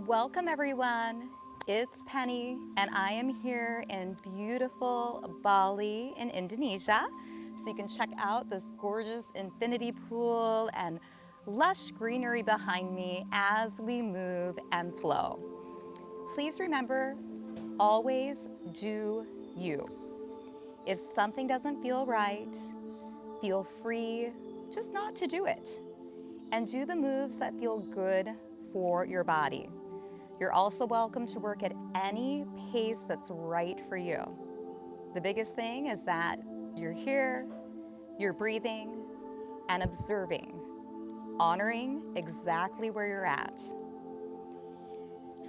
Welcome everyone, it's Penny and I am here in beautiful Bali in Indonesia. So you can check out this gorgeous infinity pool and lush greenery behind me as we move and flow. Please remember, always do you. If something doesn't feel right, feel free just not to do it. And do the moves that feel good for your body. You're also welcome to work at any pace that's right for you. The biggest thing is that you're here, you're breathing, and observing, honoring exactly where you're at.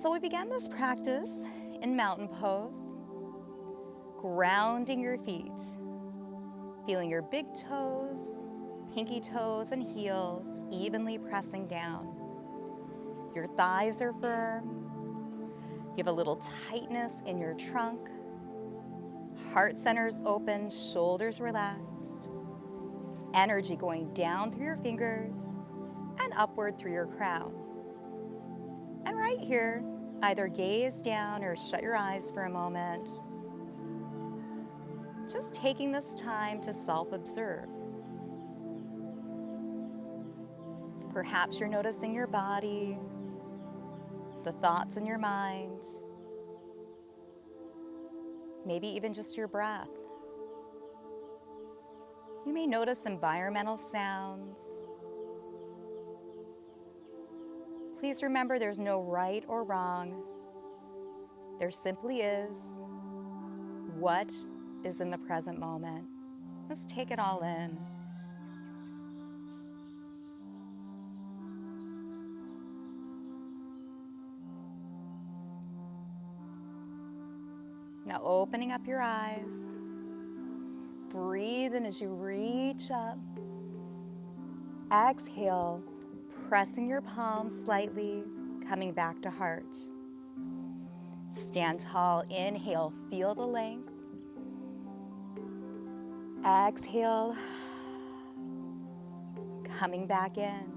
So we began this practice in mountain pose, grounding your feet, feeling your big toes, pinky toes, and heels evenly pressing down. Your thighs are firm. You have a little tightness in your trunk. Heart center's open, shoulders relaxed. Energy going down through your fingers and upward through your crown. And right here, either gaze down or shut your eyes for a moment. Just taking this time to self-observe. Perhaps you're noticing your body, the thoughts in your mind, maybe even just your breath. You may notice environmental sounds. Please remember there's no right or wrong. There simply is what is in the present moment. Let's take it all in. Now opening up your eyes. Breathe in as you reach up. Exhale, pressing your palms slightly, coming back to heart. Stand tall, inhale, feel the length. Exhale, coming back in.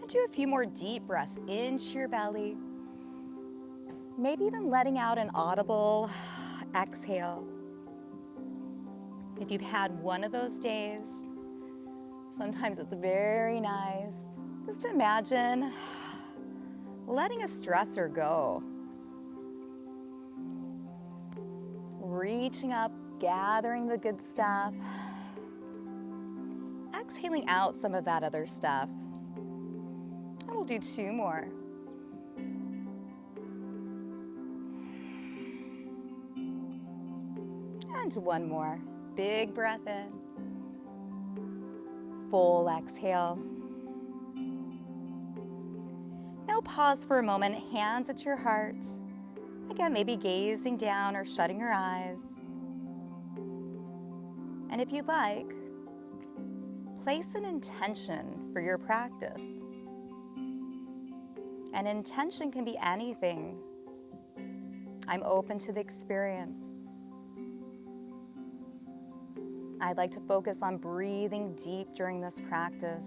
And do a few more deep breaths into your belly. Maybe even letting out an audible exhale. If you've had one of those days, sometimes it's very nice just to imagine letting a stressor go. Reaching up, gathering the good stuff. Exhaling out some of that other stuff. And we'll do two more. And one more. Big breath in. Full exhale. Now pause for a moment, hands at your heart. Again, maybe gazing down or shutting your eyes. And if you'd like, place an intention for your practice. An intention can be anything. I'm open to the experience. I'd like to focus on breathing deep during this practice.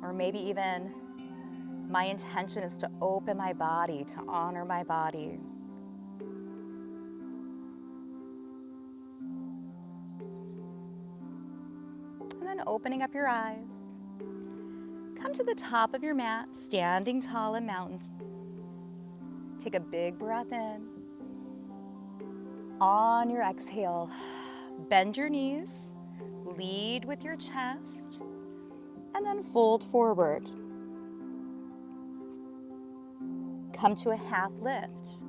Or maybe even my intention is to open my body, to honor my body. And then opening up your eyes. Come to the top of your mat, standing tall in mountain. Take a big breath in. On your exhale, bend your knees, lead with your chest, and then fold forward. Come to a half lift.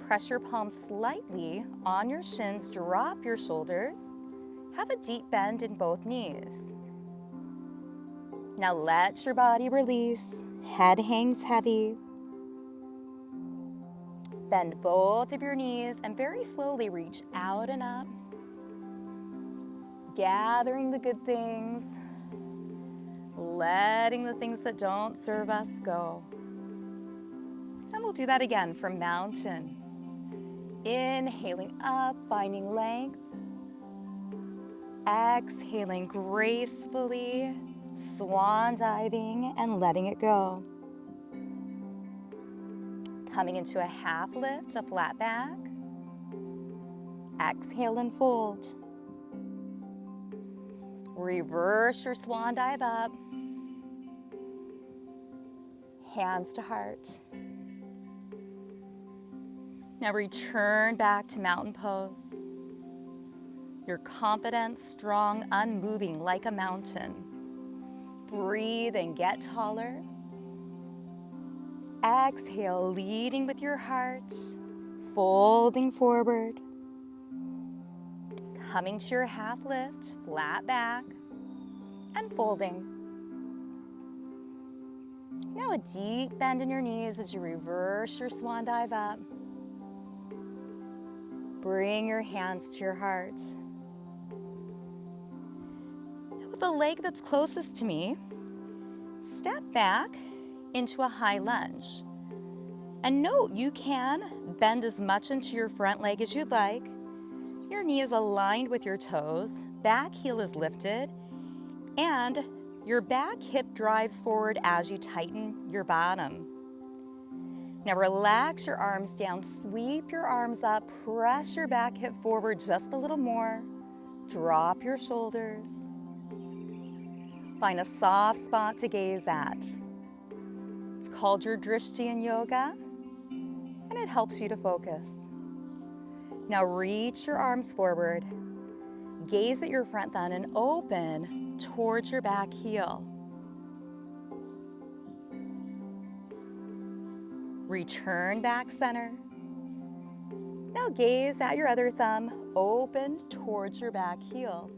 Press your palms slightly on your shins, drop your shoulders. Have a deep bend in both knees. Now let your body release. Head hangs heavy. Bend both of your knees and very slowly reach out and up. Gathering the good things. Letting the things that don't serve us go. And we'll do that again from mountain. Inhaling up, finding length. Exhaling gracefully, swan diving and letting it go. Coming into a half lift, a flat back. Exhale and fold. Reverse your swan dive up. Hands to heart. Now return back to mountain pose. You're confident, strong, unmoving like a mountain. Breathe and get taller. Exhale, leading with your heart, folding forward. Coming to your half lift, flat back, and folding. Now a deep bend in your knees as you reverse your swan dive up. Bring your hands to your heart. Now with the leg that's closest to me, step back into a high lunge. And note, you can bend as much into your front leg as you'd like. Your knee is aligned with your toes, back heel is lifted, and your back hip drives forward as you tighten your bottom. Now relax your arms down, sweep your arms up, press your back hip forward just a little more, drop your shoulders. Find a soft spot to gaze at. It's called your drishti in yoga, and it helps you to focus. Now reach your arms forward, gaze at your front thigh and open towards your back heel. Return back center. Now gaze at your other thumb, open towards your back heel.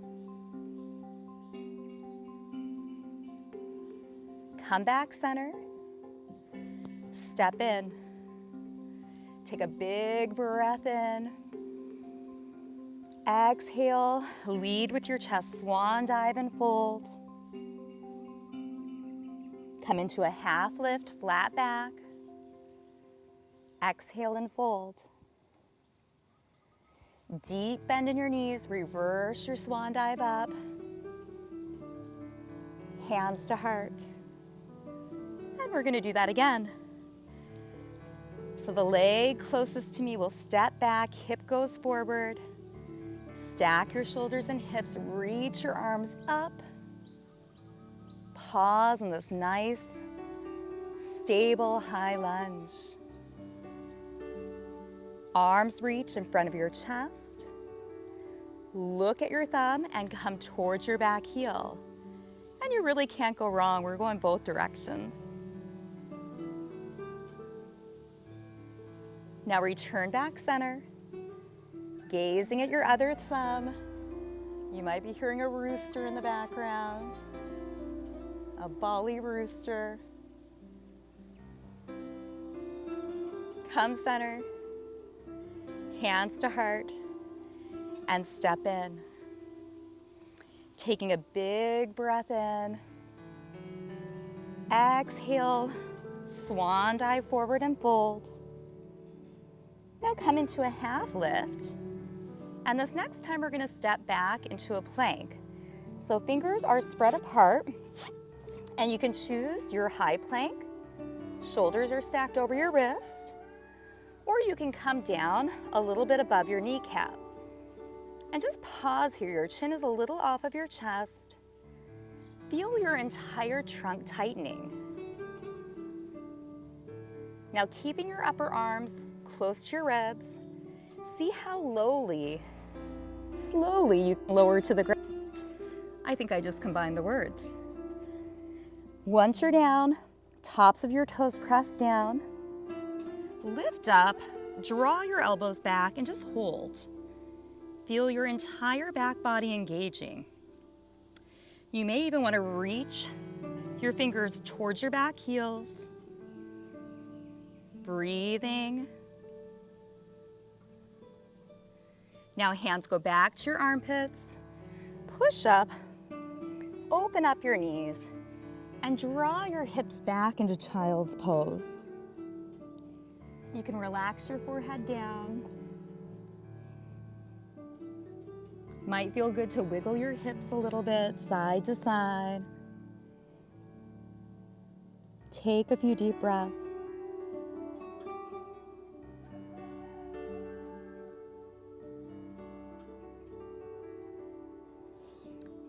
Come back center. Step in. Take a big breath in. Exhale, lead with your chest, swan dive and fold. Come into a half lift, flat back. Exhale and fold. Deep bend in your knees, reverse your swan dive up. Hands to heart. And we're gonna do that again. So the leg closest to me will step back, hip goes forward. Stack your shoulders and hips, reach your arms up. Pause in this nice, stable high lunge. Arms reach in front of your chest. Look at your thumb and come towards your back heel. And you really can't go wrong. We're going both directions. Now return back center. Gazing at your other thumb. You might be hearing a rooster in the background. A Bali rooster. Come center. Hands to heart. And step in. Taking a big breath in. Exhale, swan dive forward and fold. Now come into a half lift. And this next time we're gonna step back into a plank. So fingers are spread apart and you can choose your high plank. Shoulders are stacked over your wrist, or you can come down a little bit above your kneecap. And just pause here, your chin is a little off of your chest. Feel your entire trunk tightening. Now keeping your upper arms close to your ribs, see how slowly you can lower to the ground. I think I just combined the words. Once you're down, tops of your toes press down, lift up, draw your elbows back and just hold. Feel your entire back body engaging. You may even want to reach your fingers towards your back heels. Breathing. Now hands go back to your armpits. Push up, open up your knees, and draw your hips back into child's pose. You can relax your forehead down. Might feel good to wiggle your hips a little bit, side to side. Take a few deep breaths.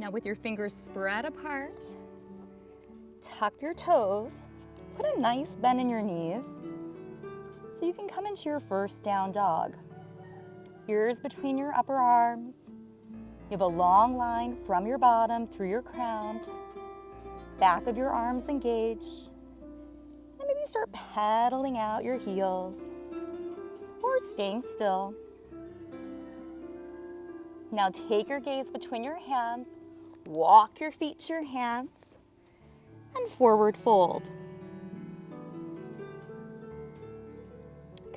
Now with your fingers spread apart, tuck your toes, put a nice bend in your knees so you can come into your first down dog. Ears between your upper arms. You have a long line from your bottom through your crown, back of your arms engaged, and maybe start pedaling out your heels or staying still. Now take your gaze between your hands, walk your feet to your hands, and forward fold.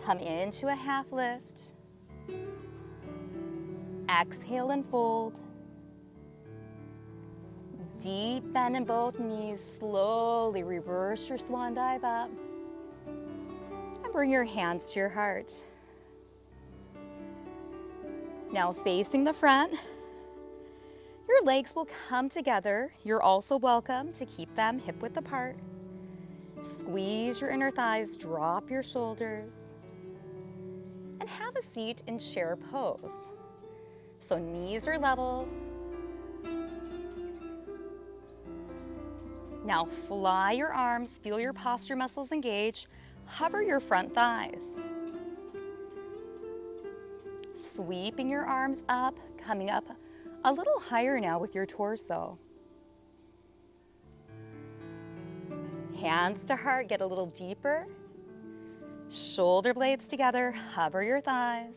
Come into a half lift. Exhale and fold. Deep bend in both knees. Slowly reverse your swan dive up. And bring your hands to your heart. Now facing the front, your legs will come together. You're also welcome to keep them hip width apart. Squeeze your inner thighs, drop your shoulders, and have a seat in chair pose. So knees are level. Now fly your arms, feel your posture muscles engage. Hover your front thighs. Sweeping your arms up, coming up a little higher now with your torso. Hands to heart, get a little deeper. Shoulder blades together, hover your thighs.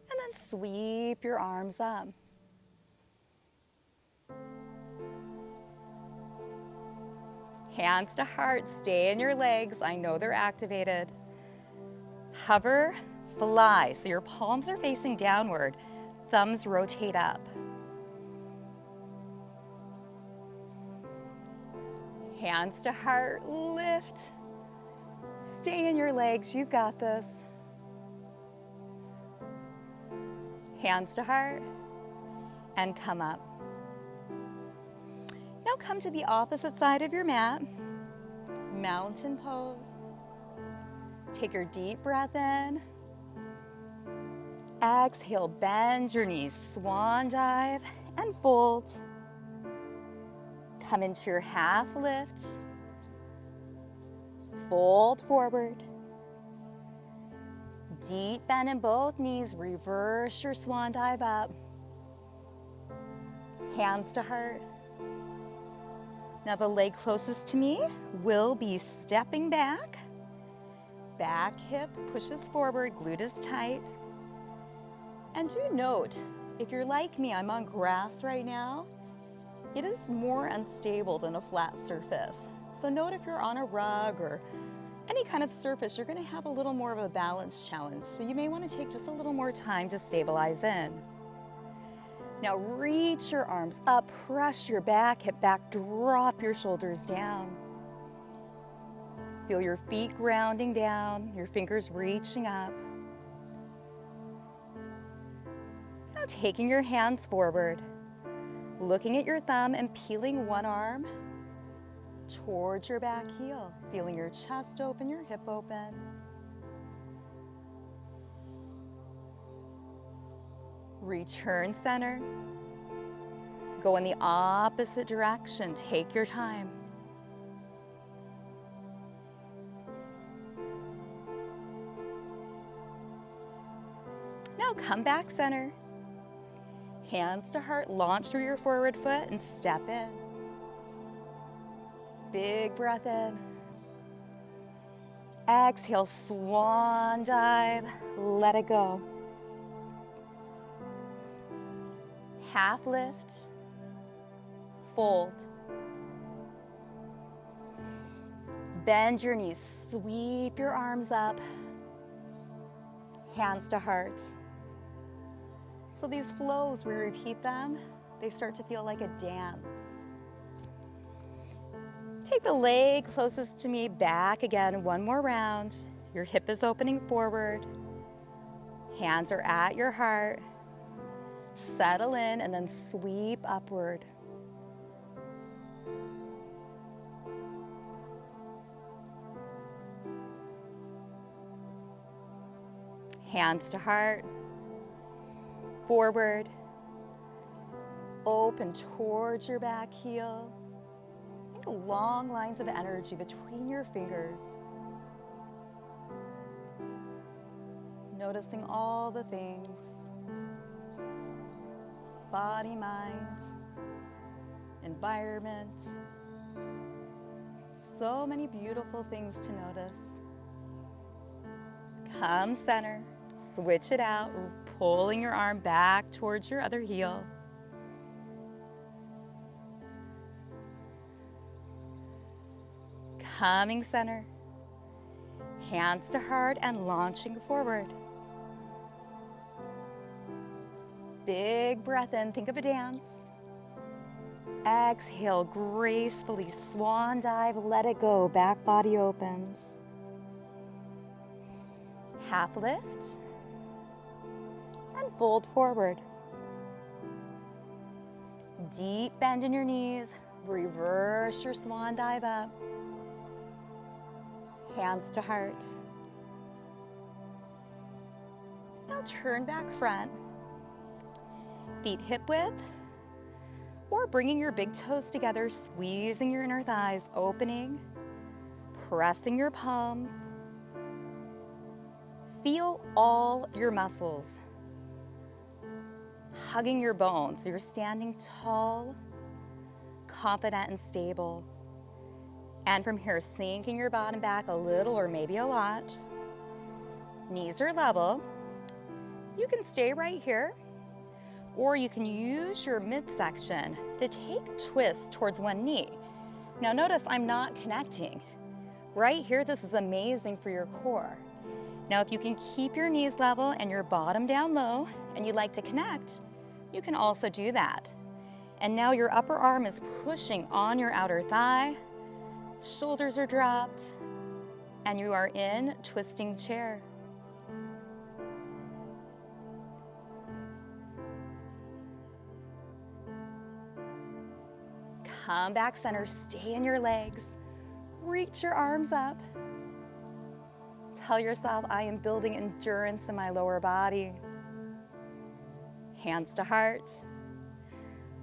And then sweep your arms up. Hands to heart, stay in your legs. I know they're activated. Hover, fly. So your palms are facing downward. Thumbs rotate up. Hands to heart, lift. Stay in your legs, you've got this. Hands to heart, and come up. Now come to the opposite side of your mat. Mountain pose. Take your deep breath in. Exhale, bend your knees, swan dive, and fold. Come into your half lift. Fold forward. Deep bend in both knees, reverse your swan dive up. Hands to heart. Now the leg closest to me will be stepping back. Back hip pushes forward, glute is tight. And do note, if you're like me, I'm on grass right now, it is more unstable than a flat surface. So note if you're on a rug or any kind of surface, you're gonna have a little more of a balance challenge. So you may wanna take just a little more time to stabilize in. Now reach your arms up, press your back, hip back, drop your shoulders down. Feel your feet grounding down, your fingers reaching up. Now taking your hands forward, looking at your thumb and peeling one arm towards your back heel, feeling your chest open, your hip open. Return center. Go in the opposite direction. Take your time. Now come back center. Hands to heart, launch through your forward foot and step in. Big breath in. Exhale, swan dive, let it go. Half lift, fold. Bend your knees, sweep your arms up, hands to heart. So these flows, we repeat them, they start to feel like a dance. Take the leg closest to me back again, one more round. Your hip is opening forward. Hands are at your heart. Settle in and then sweep upward. Hands to heart. Forward. open towards your back heel. Think long lines of energy between your fingers. Noticing all the things, body, mind, environment. So many beautiful things to notice. Come center, switch it out, pulling your arm back towards your other heel. Coming center, hands to heart and launching forward. Big breath in, think of a dance. Exhale, gracefully swan dive, let it go, back body opens. Half lift and fold forward. Deep bend in your knees, reverse your swan dive up. Hands to heart. Now turn back front. Feet hip width, or bringing your big toes together, squeezing your inner thighs, opening, pressing your palms. Feel all your muscles, hugging your bones. You're standing tall, confident, and stable. And from here, sinking your bottom back a little or maybe a lot. Knees are level. You can stay right here, or you can use your midsection to take a twist towards one knee. Now notice I'm not connecting. Right here, this is amazing for your core. Now if you can keep your knees level and your bottom down low and you'd like to connect, you can also do that. And now your upper arm is pushing on your outer thigh, shoulders are dropped, and you are in twisting chair. Come back center, stay in your legs, reach your arms up. Tell yourself, I am building endurance in my lower body. Hands to heart.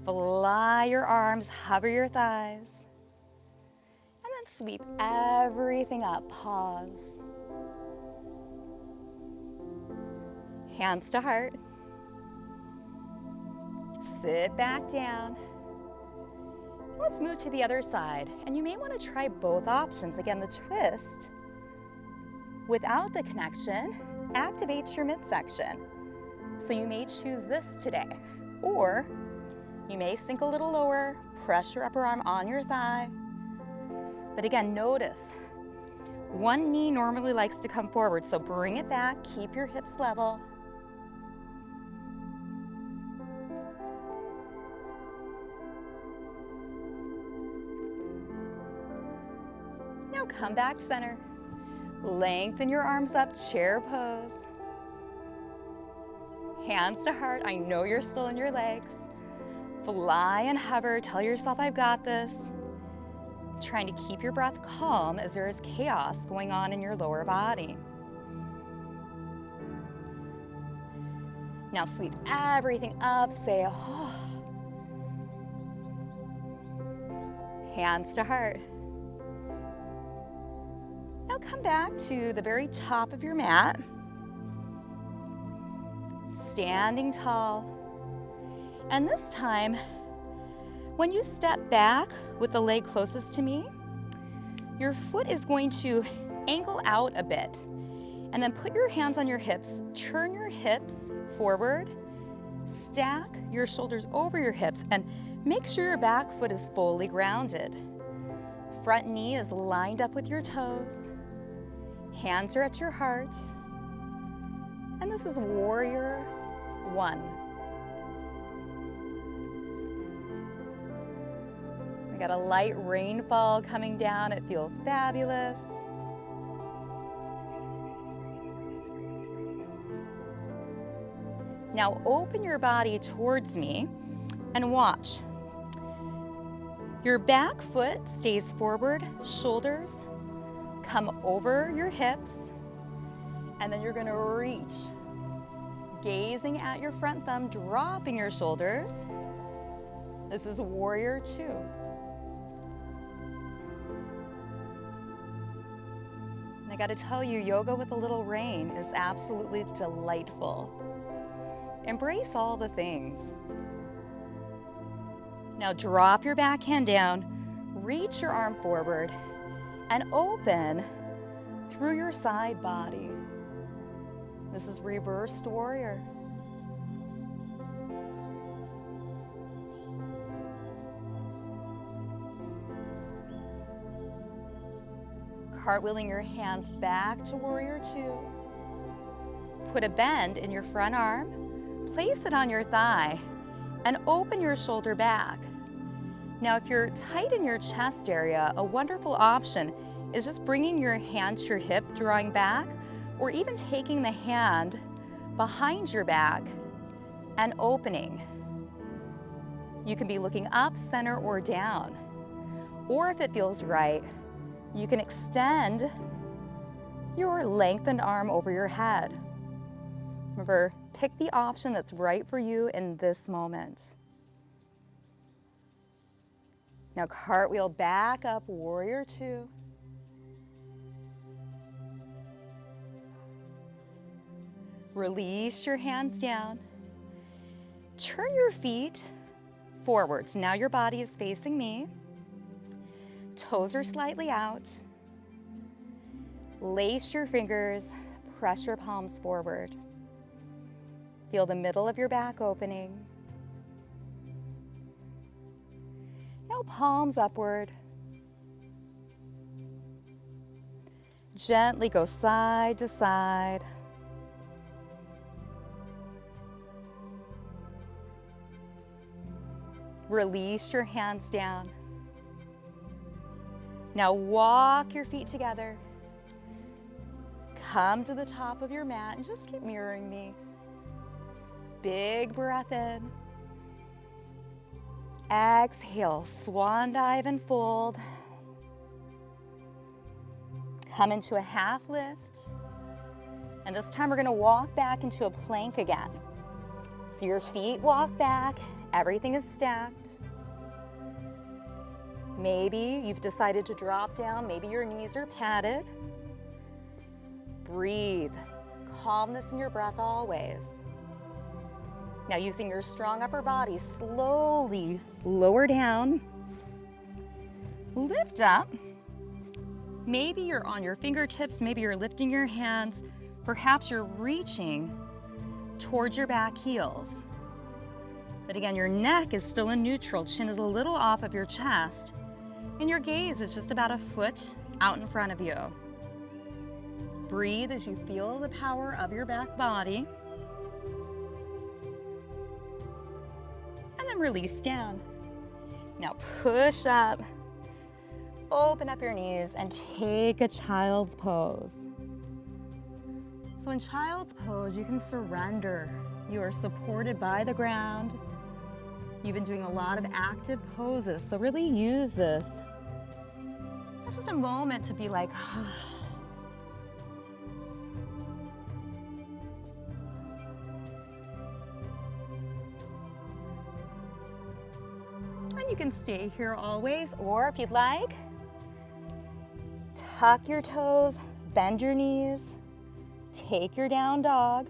Fly your arms, hover your thighs. And then sweep everything up, pause. Hands to heart. Sit back down. Let's move to the other side, and you may want to try both options. Again, the twist without the connection activates your midsection. So you may choose this today, or you may sink a little lower, press your upper arm on your thigh. But again, notice one knee normally likes to come forward, so bring it back, keep your hips level. Now come back center. Lengthen your arms up, chair pose. Hands to heart, I know you're still in your legs. Fly and hover, tell yourself I've got this. Trying to keep your breath calm as there is chaos going on in your lower body. Now sweep everything up, say, oh. Hands to heart. Now come back to the very top of your mat. Standing tall. And this time, when you step back with the leg closest to me, your foot is going to angle out a bit. And then put your hands on your hips, turn your hips forward, stack your shoulders over your hips, and make sure your back foot is fully grounded. Front knee is lined up with your toes. Hands are at your heart. And this is warrior one. We got a light rainfall coming down. It feels fabulous. Now open your body towards me and watch. Your back foot stays forward, shoulders come over your hips, and then you're gonna reach, gazing at your front thumb, dropping your shoulders, This is warrior 2. And I gotta tell you, yoga with a little rain is absolutely delightful. Embrace all the things. Now drop your back hand down, reach your arm forward, and open through your side body. This is reversed warrior. Cartwheeling your hands back to warrior 2. Put a bend in your front arm, place it on your thigh, and open your shoulder back. Now, if you're tight in your chest area, a wonderful option is just bringing your hand to your hip, drawing back, or even taking the hand behind your back and opening. You can be looking up, center, or down. Or if it feels right, you can extend your lengthened arm over your head. Remember, pick the option that's right for you in this moment. Now cartwheel back up, warrior 2. Release your hands down. Turn your feet forwards. Now your body is facing me. Toes are slightly out. Lace your fingers, press your palms forward. Feel the middle of your back opening. Now palms upward. Gently go side to side. Release your hands down. Now walk your feet together. Come to the top of your mat and just keep mirroring me. Big breath in. Exhale, swan dive and fold. Come into a half lift. And this time we're gonna walk back into a plank again. So your feet walk back, everything is stacked. Maybe you've decided to drop down, maybe your knees are padded. Breathe, calmness in your breath always. Now using your strong upper body, slowly lower down, lift up. Maybe you're on your fingertips, maybe you're lifting your hands, perhaps you're reaching towards your back heels. But again, your neck is still in neutral, chin is a little off of your chest, and your gaze is just about a foot out in front of you. Breathe as you feel the power of your back body. And then release down. Now push up, open up your knees, and take a child's pose. So in child's pose, you can surrender. You are supported by the ground. You've been doing a lot of active poses, so really use this. It's just a moment to be like, and you can stay here always, or if you'd like, tuck your toes, bend your knees, take your down dog.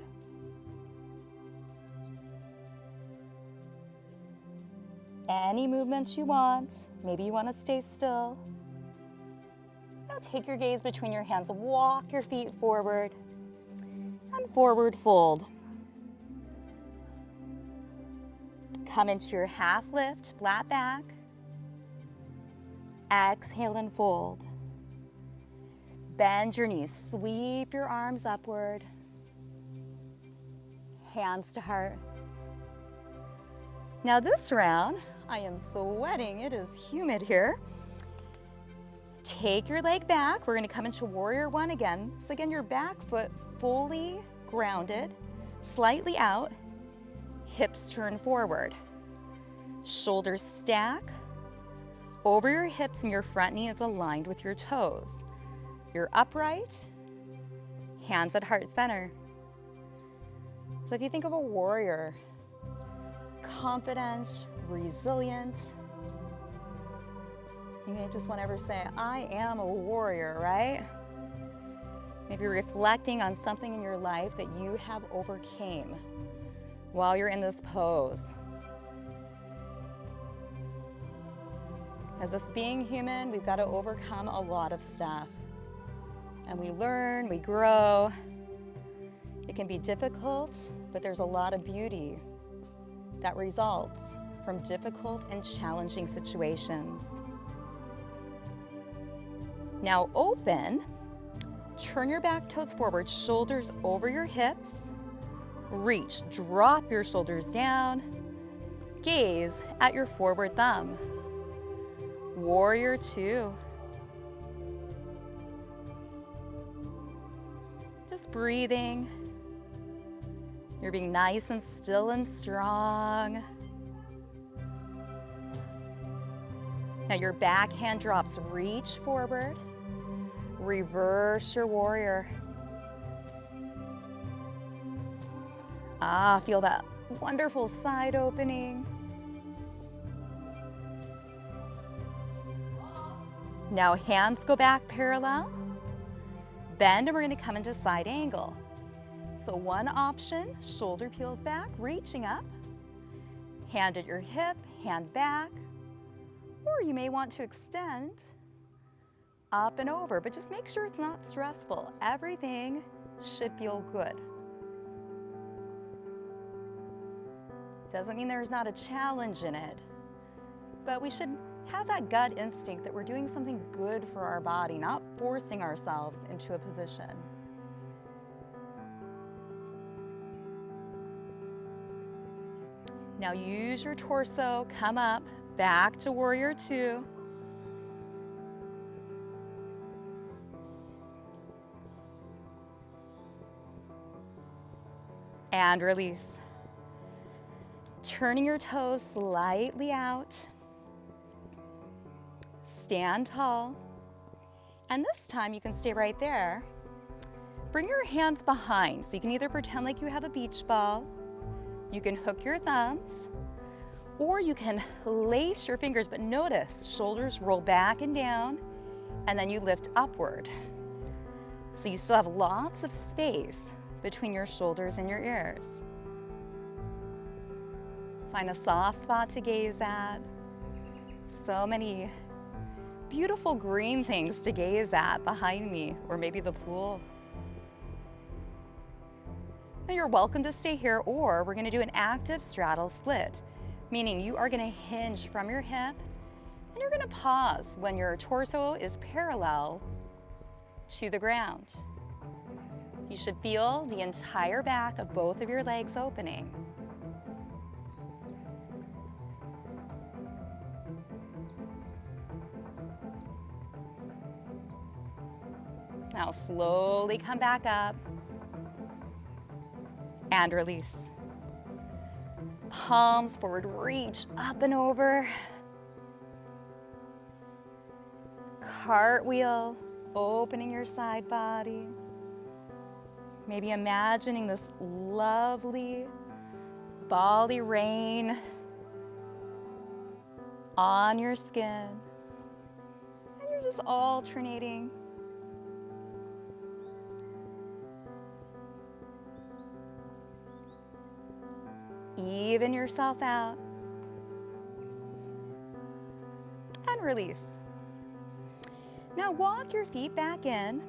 Any movements you want. Maybe you want to stay still. Now take your gaze between your hands, walk your feet forward, and forward fold. Come into your half lift, flat back. Exhale and fold. Bend your knees, sweep your arms upward. Hands to heart. Now this round, I am sweating, it is humid here. Take your leg back, we're gonna come into warrior 1 again. So again, your back foot fully grounded, slightly out, hips turn forward. Shoulders stack, over your hips and your front knee is aligned with your toes. You're upright, hands at heart center. So if you think of a warrior, confident, resilient. You may just want to ever say, I am a warrior, right? Maybe reflecting on something in your life that you have overcame while you're in this pose. As us being human, we've got to overcome a lot of stuff. And we learn, we grow. It can be difficult, but there's a lot of beauty that results from difficult and challenging situations. Now open, turn your back toes forward, shoulders over your hips, reach, drop your shoulders down, gaze at your forward thumb. Warrior two. Just breathing. You're being nice and still and strong. Now your back hand drops, reach forward. Reverse your warrior. Feel that wonderful side opening. Now hands go back parallel. Bend and we're going to come into side angle. So one option, shoulder peels back, reaching up. Hand at your hip, hand back. Or you may want to extend up and over, but just make sure it's not stressful. Everything should feel good. Doesn't mean there's not a challenge in it, but we should have that gut instinct that we're doing something good for our body, not forcing ourselves into a position. Now use your torso, come up, back to warrior two. And release. Turning your toes slightly out. Stand tall. And this time you can stay right there. Bring your hands behind. So you can either pretend like you have a beach ball, you can hook your thumbs, or you can lace your fingers, but notice shoulders roll back and down, and then you lift upward. So you still have lots of space between your shoulders and your ears. Find a soft spot to gaze at. So many beautiful green things to gaze at behind me, or maybe the pool. Now you're welcome to stay here, or we're gonna do an active straddle split, meaning you are gonna hinge from your hip, and you're gonna pause when your torso is parallel to the ground. You should feel the entire back of both of your legs opening. Now slowly come back up and release. Palms forward, reach up and over. Cartwheel, opening your side body. Maybe imagining this lovely Bali rain on your skin. And you're just alternating. Even yourself out. And release. Now walk your feet back in.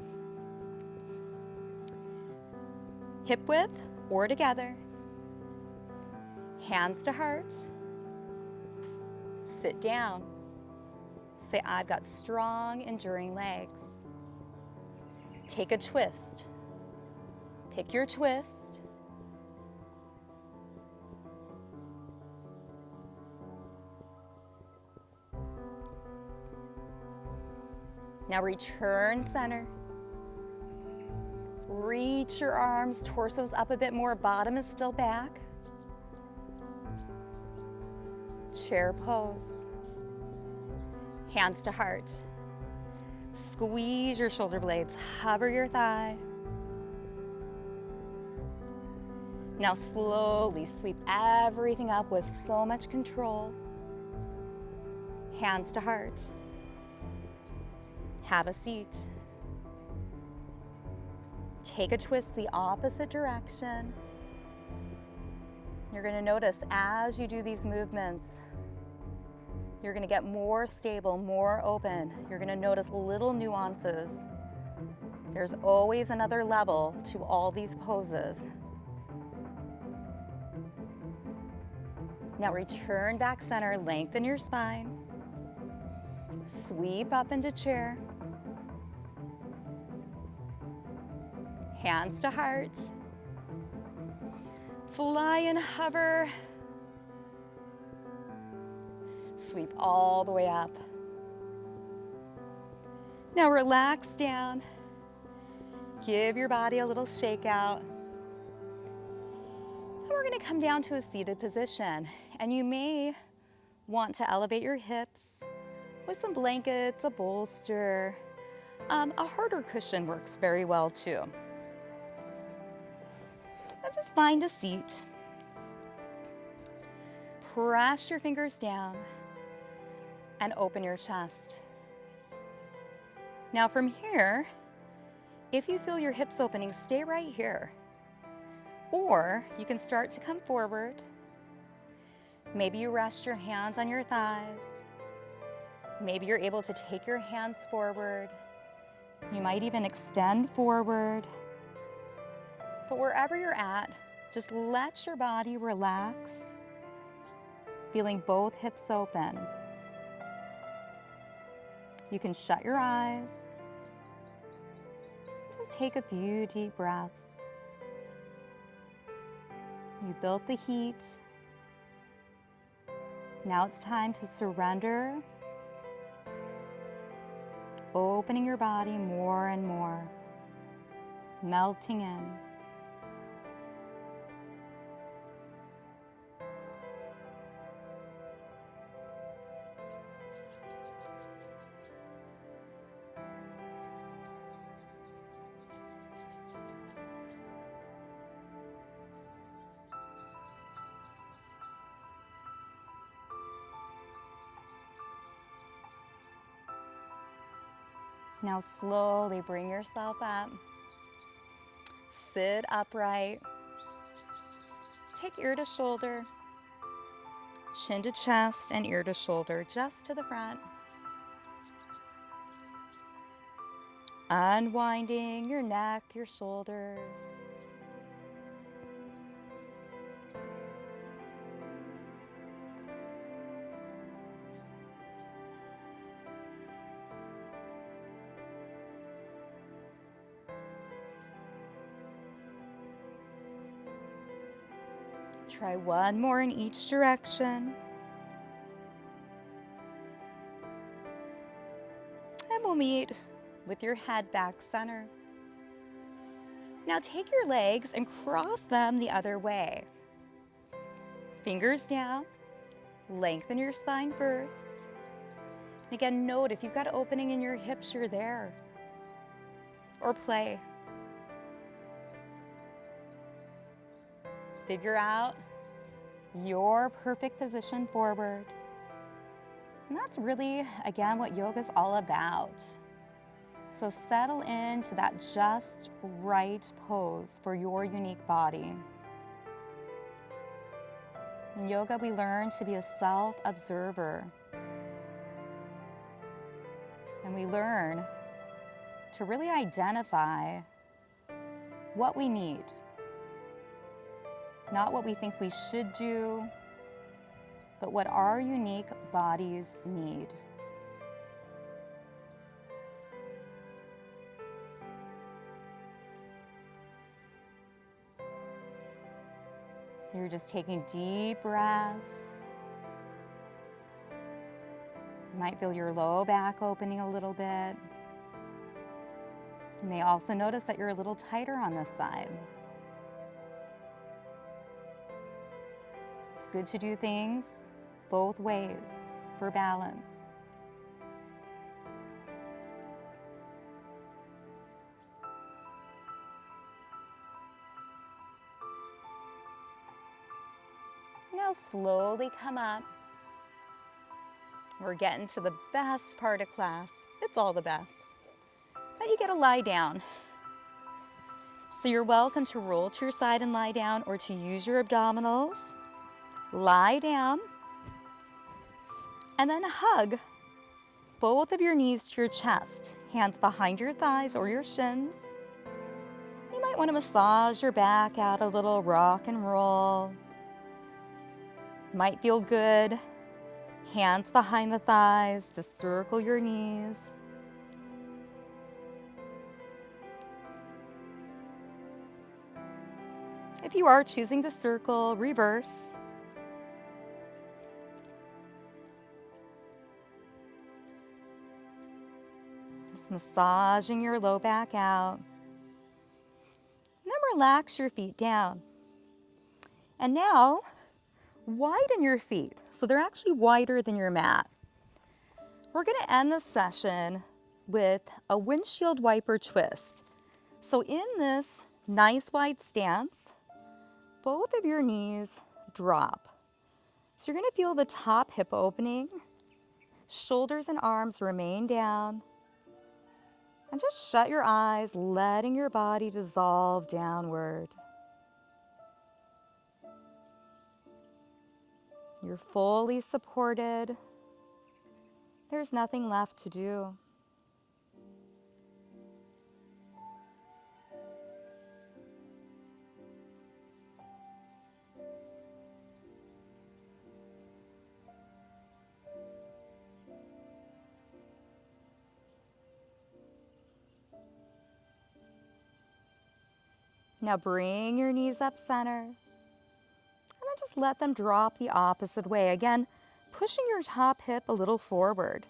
Hip width or together. Hands to heart. Sit down. Say, I've got strong, enduring legs. Take a twist. Pick your twist. Now return center. Reach your arms, torso's up a bit more, bottom is still back. Chair pose. Hands to heart. Squeeze your shoulder blades, hover your thigh. Now slowly sweep everything up with so much control. Hands to heart. Have a seat. Take a twist the opposite direction. You're going to notice as you do these movements, you're going to get more stable, more open. You're going to notice little nuances. There's always another level to all these poses. Now return back center, lengthen your spine. Sweep up into chair. Hands to heart. Fly and hover. Sweep all the way up. Now relax down. Give your body a little shake out. And we're going to come down to a seated position. And you may want to elevate your hips with some blankets, a bolster. A harder cushion works very well too. Just find a seat. Press your fingers down and open your chest. Now from here, if you feel your hips opening, stay right here. Or you can start to come forward. Maybe you rest your hands on your thighs. Maybe you're able to take your hands forward. You might even extend forward. But wherever you're at, just let your body relax, feeling both hips open. You can shut your eyes. Just take a few deep breaths. You built the heat. Now it's time to surrender, opening your body more and more, melting in. Now slowly bring yourself up. Sit upright. Take ear to shoulder, chin to chest, and ear to shoulder, just to the front. Unwinding your neck, your shoulders. Try one more in each direction. And we'll meet with your head back center. Now take your legs and cross them the other way. Fingers down, lengthen your spine first. And again, note if you've got an opening in your hips, you're there. Or play. Figure out your perfect position forward. And that's really, again, what yoga is all about. So settle into that just right pose for your unique body. In yoga, we learn to be a self-observer. And we learn to really identify what we need. Not what we think we should do, but what our unique bodies need. So you're just taking deep breaths. You might feel your low back opening a little bit. You may also notice that you're a little tighter on this side. It's good to do things both ways for balance. slowly come up. We're getting to the best part of class. It's all the best. But you get to lie down. So you're welcome to roll to your side and lie down, or to use your abdominals. Lie down. And then hug both of your knees to your chest. Hands behind your thighs or your shins. You might want to massage your back out a little, rock and roll. Might feel good. Hands behind the thighs to circle your knees. If you are choosing to circle, reverse. Just massaging your low back out. And then relax your feet down. And now, widen your feet so they're actually wider than your mat. We're going to end this session with a windshield wiper twist. So in this nice wide stance, both of your knees drop. So you're going to feel the top hip opening, shoulders and arms remain down, and just shut your eyes, letting your body dissolve downward. You're fully supported. There's nothing left to do. Now bring your knees up center, and then just let them drop the opposite way. Again, pushing your top hip a little forward.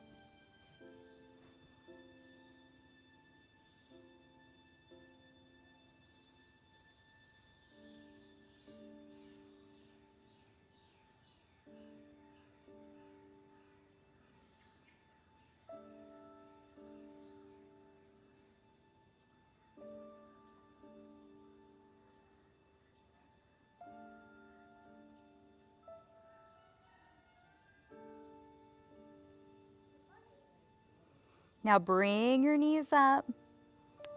Now bring your knees up,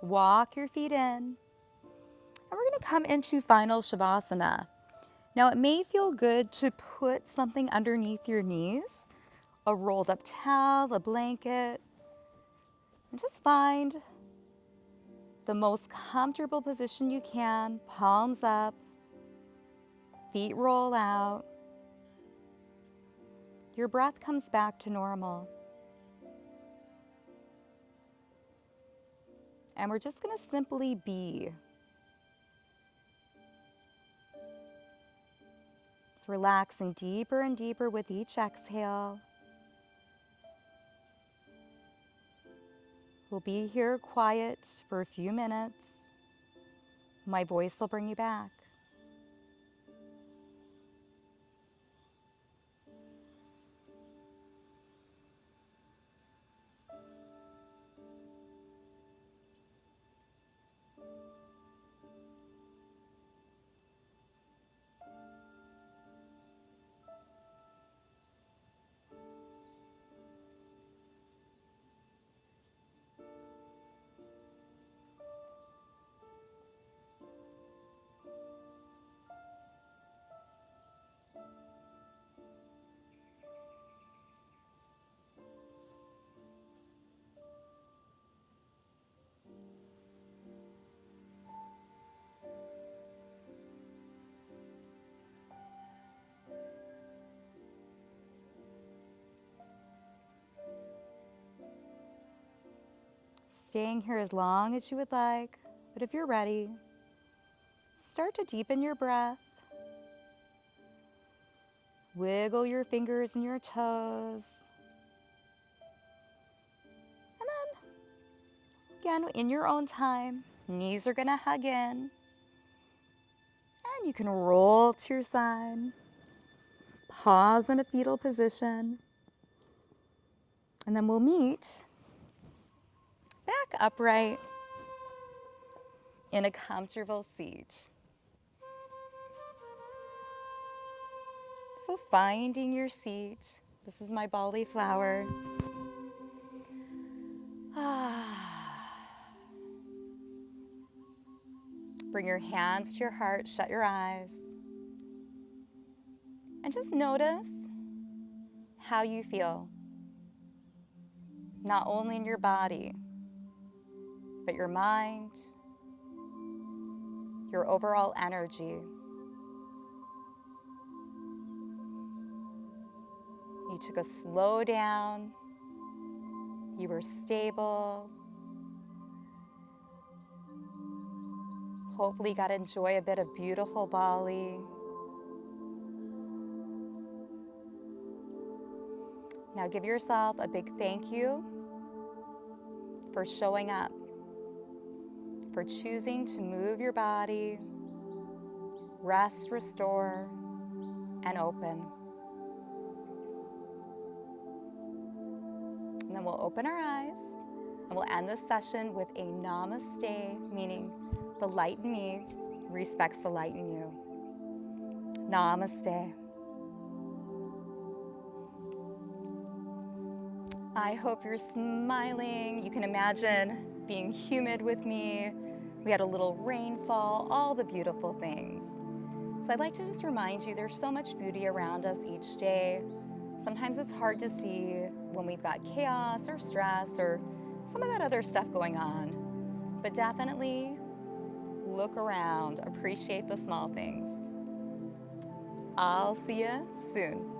walk your feet in, and we're going to come into final Savasana. Now it may feel good to put something underneath your knees, a rolled up towel, a blanket, and just find the most comfortable position you can, palms up, feet roll out. Your breath comes back to normal. And we're just going to simply be. It's relaxing deeper and deeper with each exhale. We'll be here quiet for a few minutes. My voice will bring you back. Staying here as long as you would like, but if you're ready, start to deepen your breath. Wiggle your fingers and your toes. And then, again, in your own time, knees are going to hug in. And you can roll to your side. Pause in a fetal position. And then we'll meet back upright in a comfortable seat. So finding your seat. This is my Bali flower. Bring your hands to your heart, shut your eyes. And just notice how you feel. Not only in your body, but your mind, your overall energy. You took a slow down. You were stable. Hopefully you got to enjoy a bit of beautiful Bali. Now give yourself a big thank you for showing up, for choosing to move your body, rest, restore, and open. And then we'll open our eyes and we'll end this session with a namaste, meaning the light in me respects the light in you. Namaste. I hope you're smiling. You can imagine being humid with me. We had a little rainfall, all the beautiful things. So I'd like to just remind you there's so much beauty around us each day. Sometimes it's hard to see when we've got chaos or stress or some of that other stuff going on. But definitely look around, appreciate the small things. I'll see you soon.